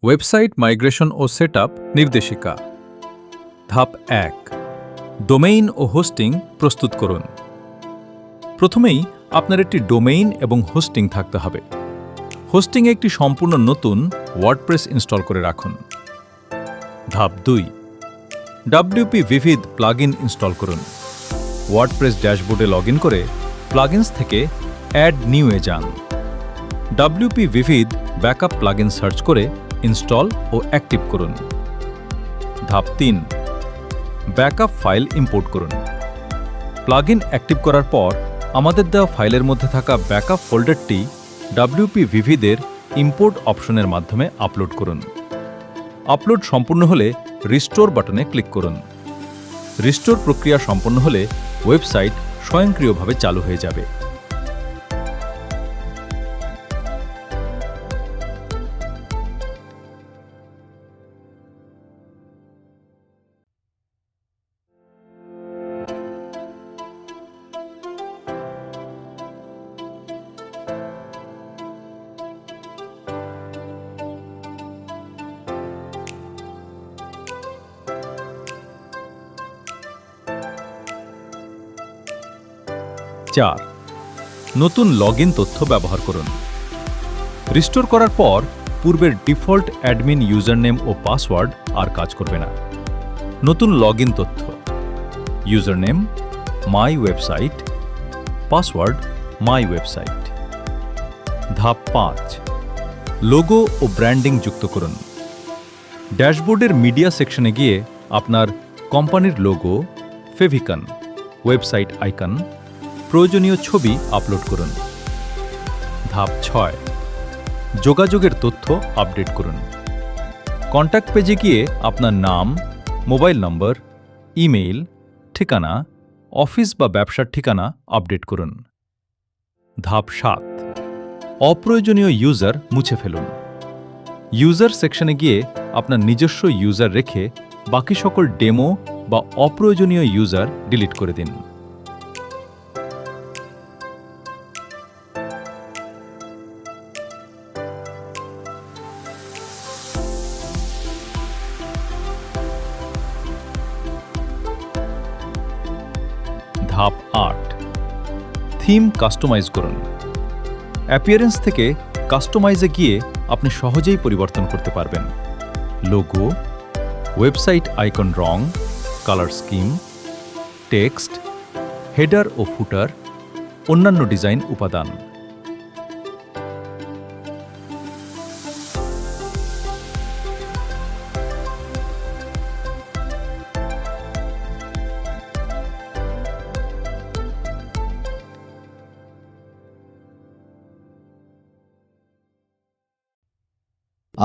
Website migration ও setup নির্দেশিকা। ধাপ ১, domain ও hosting প্রস্তুত করুন। প্রথমেই আপনার একটি ডোমেইন এবং হোস্টিং থাকতে হবে। হোস্টিংয়ে একটি সম্পূর্ণ নতুন ওয়ার্ডপ্রেস ইনস্টল করে রাখুন। ধাপ ২, WP Vivid প্লাগইন ইনস্টল করুন। ওয়ার্ডপ্রেস ড্যাশবোর্ডে লগইন করে প্লাগইনস থেকে অ্যাড নিউ-এ যান। WP Vivid backup plugin search করে ইনস্টল ও অ্যাক্টিভ করুন। ধাপ ৩, ব্যাকআপ ফাইল ইম্পোর্ট করুন। প্লাগইন অ্যাক্টিভ করার পর আমাদের দেওয়া ফাইলের মধ্যে থাকা ব্যাকআপ ফোল্ডারটি WP Vivid-এর ইম্পোর্ট অপশনের মাধ্যমে আপলোড করুন। আপলোড সম্পূর্ণ হলে রিস্টোর বাটনে ক্লিক করুন। রিস্টোর প্রক্রিয়া সম্পন্ন হলে ওয়েবসাইট স্বয়ংক্রিয়ভাবে চালু হয়ে যাবে। চার, নতুন লগইন তথ্য ব্যবহার করুন। রিস্টোর করার পর পূর্বের ডিফল্ট অ্যাডমিন ইউজারনেম ও পাসওয়ার্ড আর কাজ করবে না। নতুন লগইন তথ্য: ইউজারনেম মাই ওয়েবসাইট, পাসওয়ার্ড মাই ওয়েবসাইট। ধাপ ৫, লোগো ও ব্র্যান্ডিং যুক্ত করুন। ড্যাশবোর্ডের মিডিয়া সেকশনে গিয়ে আপনার কোম্পানির লোগো, ফেভিকন, ওয়েবসাইট আইকন, প্রয়োজনীয় ছবি আপলোড করুন। ধাপ ৬, যোগাযোগের তথ্য আপডেট করুন। কন্ট্যাক্ট পেজে গিয়ে আপনার নাম, মোবাইল নম্বর, ইমেইল, ঠিকানা, অফিস বা ব্যবসার ঠিকানা আপডেট করুন। ধাপ ৭, অপ্রয়োজনীয় ইউজার মুছে ফেলুন। ইউজার সেকশনে গিয়ে আপনার নিজস্ব ইউজার রেখে বাকি সকল ডেমো বা অপ্রয়োজনীয় ইউজার ডিলিট করে দিন। ধাপ ৮, থিম কাস্টমাইজ করুন। অ্যাপিয়ারেন্স থেকে কাস্টমাইজে গিয়ে আপনি সহজেই পরিবর্তন করতে পারবেন। লোগো, ওয়েবসাইট আইকন রং, কালার স্কিম, টেক্সট, হেডার ও ফুটার, অন্যান্য ডিজাইন উপাদান।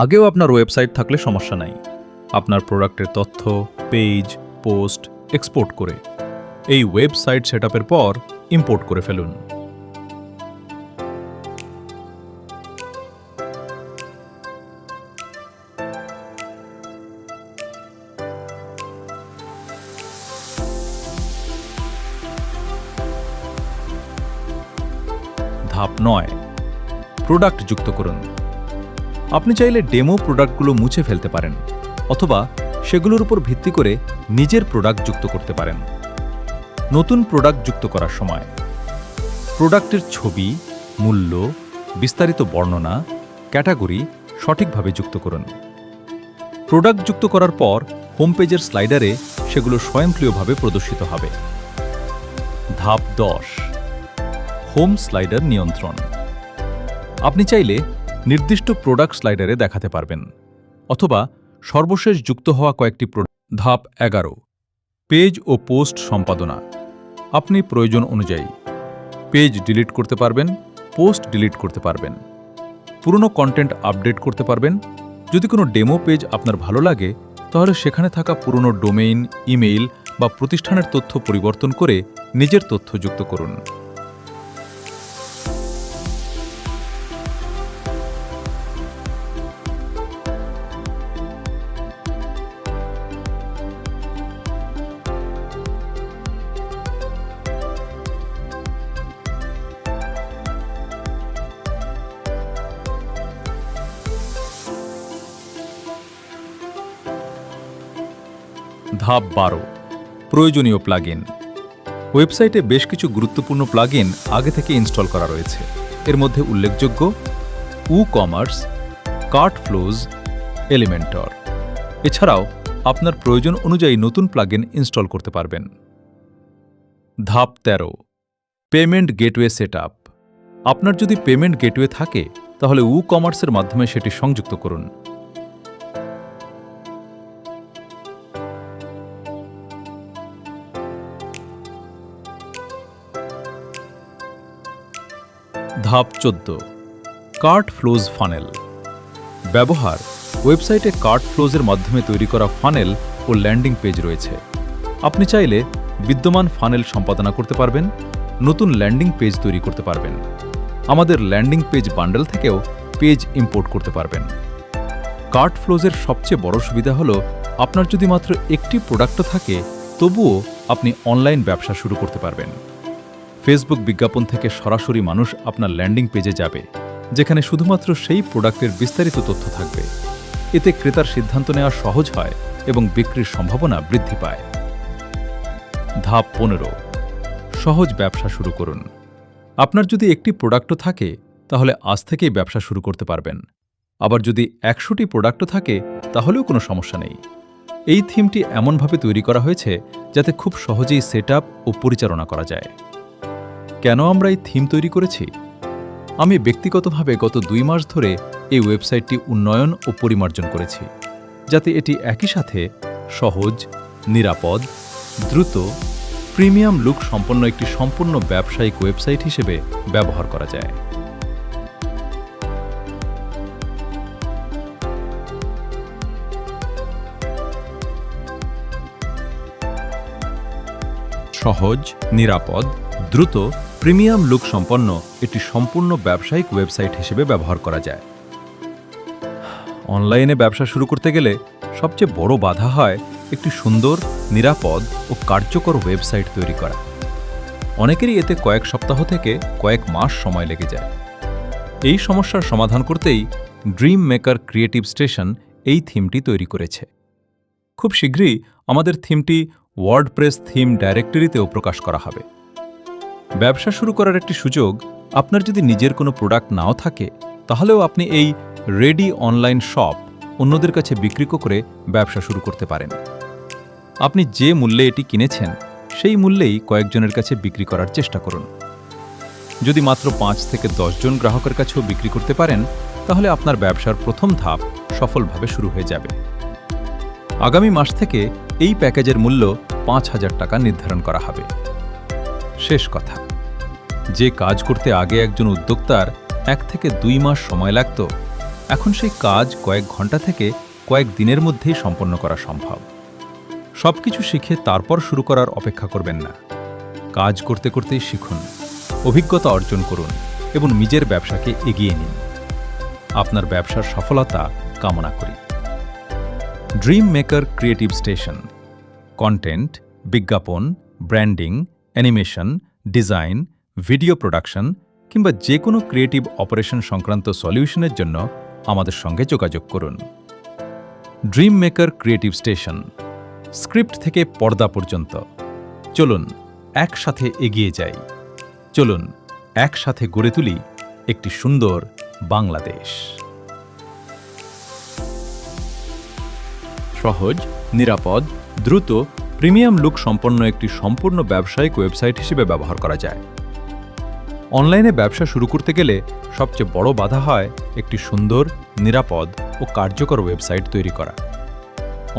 আগেও আপনার ওয়েবসাইট থাকলে সমস্যা নাই। আপনার প্রোডাক্টের তথ্য, পেজ, পোস্ট এক্সপোর্ট করে এই ওয়েবসাইট সেটআপের পর ইম্পোর্ট করে ফেলুন। ধাপ ৯, প্রোডাক্ট যুক্ত করুন। আপনি চাইলে ডেমো প্রোডাক্টগুলো মুছে ফেলতে পারেন অথবা সেগুলোর উপর ভিত্তি করে নিজের প্রোডাক্ট যুক্ত করতে পারেন। নতুন প্রোডাক্ট যুক্ত করার সময় প্রোডাক্টের ছবি, মূল্য, বিস্তারিত বর্ণনা, ক্যাটাগরি সঠিকভাবে যুক্ত করুন। প্রোডাক্ট যুক্ত করার পর হোম পেজের স্লাইডারে সেগুলো স্বয়ংক্রিয়ভাবে প্রদর্শিত হবে। ধাপ ১০, হোম স্লাইডার নিয়ন্ত্রণ। আপনি চাইলে নির্দিষ্ট প্রোডাক্ট স্লাইডারে দেখাতে পারবেন অথবা সর্বশেষ যুক্ত হওয়া কয়েকটি ধাপ ১১, পেজ ও পোস্ট সম্পাদনা। আপনি প্রয়োজন অনুযায়ী পেজ ডিলিট করতে পারবেন, পোস্ট ডিলিট করতে পারবেন, পুরনো কন্টেন্ট আপডেট করতে পারবেন। যদি কোনো ডেমো পেজ আপনার ভালো লাগে তাহলে সেখানে থাকা পুরনো ডোমেইন, ইমেইল বা প্রতিষ্ঠানের তথ্য পরিবর্তন করে নিজের তথ্য যুক্ত করুন। ধাপ 12, প্রয়োজনীয় প্লাগইন। ওয়েবসাইটে বেশ কিছু গুরুত্বপূর্ণ প্লাগইন আগে থেকে ইনস্টল করা রয়েছে। এর মধ্যে উল্লেখযোগ্য WooCommerce, কার্টফ্লোজ, এলিমেন্টর। এছাড়াও আপনার প্রয়োজন অনুযায়ী নতুন প্লাগইন ইনস্টল করতে পারবেন। ধাপ 13, পেমেন্ট গেটওয়ে সেটআপ। আপনার যদি পেমেন্ট গেটওয়ে থাকে তাহলে WooCommerceর মাধ্যমে সেটি সংযুক্ত করুন। ধাপ 14, কার্টফ্লোজ ফানেল। ব্যবহার: ওয়েবসাইটে কার্টফ্লোজের মাধ্যমে তৈরি করা ফানেল ও ল্যান্ডিং পেজ রয়েছে। আপনি চাইলে বিদ্যমান ফানেল সম্পাদনা করতে পারবেন, নতুন ল্যান্ডিং পেজ তৈরি করতে পারবেন। আমাদের ল্যান্ডিং পেজ বান্ডেল থেকেও পেজ ইম্পোর্ট করতে পারবেন। কার্টফ্লোজের সবচেয়ে বড় সুবিধা হল আপনার যদি মাত্র একটি প্রোডাক্টও থাকে তবুও আপনি অনলাইন ব্যবসা শুরু করতে পারবেন। ফেসবুক বিজ্ঞাপন থেকে সরাসরি মানুষ আপনার ল্যান্ডিং পেজে যাবে, যেখানে শুধুমাত্র সেই প্রোডাক্টের বিস্তারিত তথ্য থাকবে। এতে ক্রেতার সিদ্ধান্ত নেওয়া সহজ হয় এবং বিক্রির সম্ভাবনা বৃদ্ধি পায়। ধাপ 15, সহজ ব্যবসা শুরু করুন। আপনার যদি একটি প্রোডাক্টও থাকে তাহলে আজ থেকেই ব্যবসা শুরু করতে পারবেন। আবার যদি 100টি প্রোডাক্টও থাকে তাহলেও কোনো সমস্যা নেই। এই থিমটি এমনভাবে তৈরি করা হয়েছে যাতে খুব সহজেই সেটআপ ও পরিচালনা করা যায়। কেন আমরা এই থিম তৈরি করেছি? আমি ব্যক্তিগতভাবে গত 2 মাস ধরে এই ওয়েবসাইটটি উন্নয়ন ও পরিমার্জন করেছি, যাতে এটি একই সাথে সহজ, নিরাপদ, দ্রুত, প্রিমিয়াম লুক সম্পন্ন একটি সম্পূর্ণ ব্যবসায়িক ওয়েবসাইট হিসেবে ব্যবহার করা যায়। সহজ, নিরাপদ, দ্রুত, প্রিমিয়াম লুক সম্পন্ন একটি সম্পূর্ণ ব্যবসায়িক ওয়েবসাইট হিসেবে ব্যবহার করা যায়। অনলাইনে ব্যবসা শুরু করতে গেলে সবচেয়ে বড় বাধা হয় একটি সুন্দর, নিরাপদ ও কার্যকর ওয়েবসাইট তৈরি করা। অনেকেরই এতে কয়েক সপ্তাহ থেকে কয়েক মাস সময় লেগে যায়। এই সমস্যার সমাধান করতেই ড্রিম মেকার ক্রিয়েটিভ স্টেশন এই থিমটি তৈরি করেছে। খুব শীঘ্রই আমাদের থিমটি ওয়ার্ডপ্রেস থিম ডাইরেক্টরিতেও প্রকাশ করা হবে। ব্যবসা শুরু করার একটি সুযোগ: আপনার যদি নিজের কোনো প্রোডাক্ট নাও থাকে তাহলেও আপনি এই রেডি অনলাইন শপ অন্যদের কাছে বিক্রি করে ব্যবসা শুরু করতে পারেন। আপনি যে মূল্যে এটি কিনেছেন সেই মূল্যেই কয়েকজনের কাছে বিক্রি করার চেষ্টা করুন। যদি মাত্র 5 থেকে 10 জন গ্রাহকের কাছেও বিক্রি করতে পারেন তাহলে আপনার ব্যবসার প্রথম ধাপ সফলভাবে শুরু হয়ে যাবে। আগামী মাস থেকে এই প্যাকেজের মূল্য 5,000 টাকা নির্ধারণ করা হবে। শেষ কথা, যে কাজ করতে আগে একজন উদ্যোক্তার 1 থেকে 2 মাস সময় লাগত, এখন সেই কাজ কয়েক ঘন্টা থেকে কয়েক দিনের মধ্যেই সম্পন্ন করা সম্ভব। সবকিছু শিখে তারপর শুরু করার অপেক্ষা করবেন না। কাজ করতে করতেই শিখুন, অভিজ্ঞতা অর্জন করুন এবং নিজের ব্যবসাকে এগিয়ে নিন। আপনার ব্যবসার সফলতা কামনা করি। Dream Maker Creative Station content, বিজ্ঞাপন, branding, animation, design, video production কিংবা যে কোনো ক্রিয়েটিভ অপারেশন সংক্রান্ত সলিউশনের জন্য আমাদের সঙ্গে যোগাযোগ করুন। Dream Maker Creative station, script থেকে পর্দা পর্যন্ত। চলুন একসাথে এগিয়ে যাই। চলুন একসাথে গড়ে তুলি একটি সুন্দর বাংলাদেশ। সহজ, নিরাপদ, দ্রুত, প্রিমিয়াম লুক সম্পন্ন একটি সম্পূর্ণ ব্যবসায়িক ওয়েবসাইট হিসেবে ব্যবহার করা যায়। অনলাইনে ব্যবসা শুরু করতে গেলে সবচেয়ে বড় বাধা হয় একটি সুন্দর, নিরাপদ ও কার্যকর ওয়েবসাইট তৈরি করা।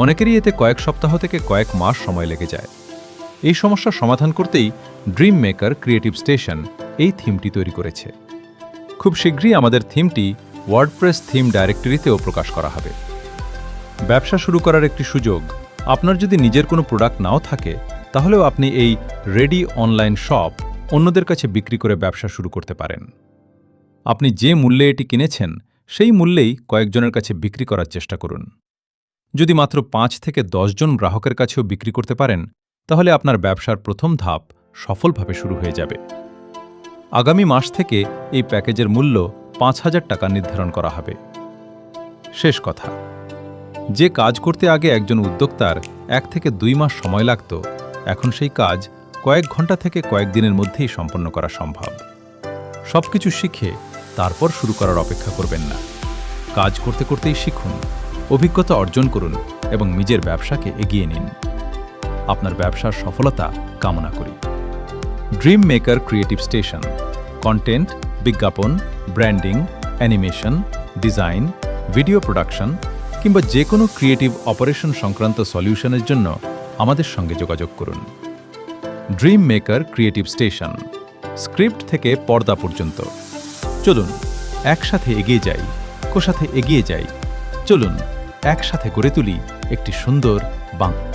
অনেকেরই এতে কয়েক সপ্তাহ থেকে কয়েক মাস সময় লেগে যায়। এই সমস্যার সমাধান করতেই ড্রিম মেকার ক্রিয়েটিভ স্টেশন এই থিমটি তৈরি করেছে। খুব শীঘ্রই আমাদের থিমটি ওয়ার্ডপ্রেস থিম ডাইরেক্টরিতেও প্রকাশ করা হবে। ব্যবসা শুরু করার একটি সুযোগ: আপনার যদি নিজের কোনো প্রোডাক্ট নাও থাকে তাহলেও আপনি এই রেডি অনলাইন শপ অন্যদের কাছে বিক্রি করে ব্যবসা শুরু করতে পারেন। আপনি যে মূল্যে এটি কিনেছেন সেই মূল্যেই কয়েকজনের কাছে বিক্রি করার চেষ্টা করুন। যদি মাত্র 5 থেকে 10 জন গ্রাহকের কাছেও বিক্রি করতে পারেন তাহলে আপনার ব্যবসার প্রথম ধাপ সফলভাবে শুরু হয়ে যাবে। আগামী মাস থেকে এই প্যাকেজের মূল্য 5,000 টাকা নির্ধারণ করা হবে। শেষ কথা, যে কাজ করতে আগে একজন উদ্যোক্তার 1 থেকে 2 মাস সময় লাগত, এখন সেই কাজ কয়েক ঘন্টা থেকে কয়েক দিনের মধ্যেই সম্পন্ন করা সম্ভব। সবকিছু শিখে তারপর শুরু করার অপেক্ষা করবেন না। কাজ করতে করতেই শিখুন, অভিজ্ঞতা অর্জন করুন এবং নিজের ব্যবসাকে এগিয়ে নিন। আপনার ব্যবসার সফলতা কামনা করি। Dream Maker Creative Station content, বিজ্ঞাপন, branding, animation, design, video production কিংবা যে কোনো ক্রিয়েটিভ অপারেশন সংক্রান্ত সলিউশনের জন্য আমাদের সঙ্গে যোগাযোগ করুন। Dream Maker Creative station, script থেকে পর্দা পর্যন্ত। চলুন একসাথে এগিয়ে যাই, চলুন একসাথে গড়ে তুলি একটি সুন্দর বাংলা।